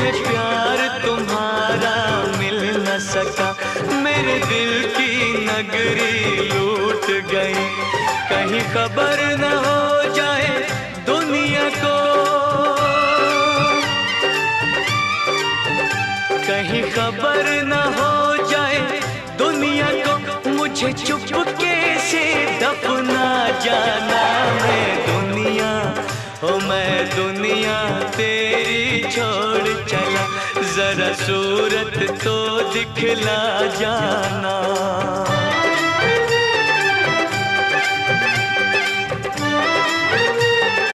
मुझे प्यार तुम्हारा मिल न सका, मेरे दिल की नगरी लूट गई। कहीं खबर न हो जाए दुनिया को, कहीं खबर न हो जाए दुनिया को, मुझे चुपके से दफना जाना। मैं दुनिया ओ मैं दुनिया तेरी छोड़ चला, जरा सूरत तो दिखला जाना।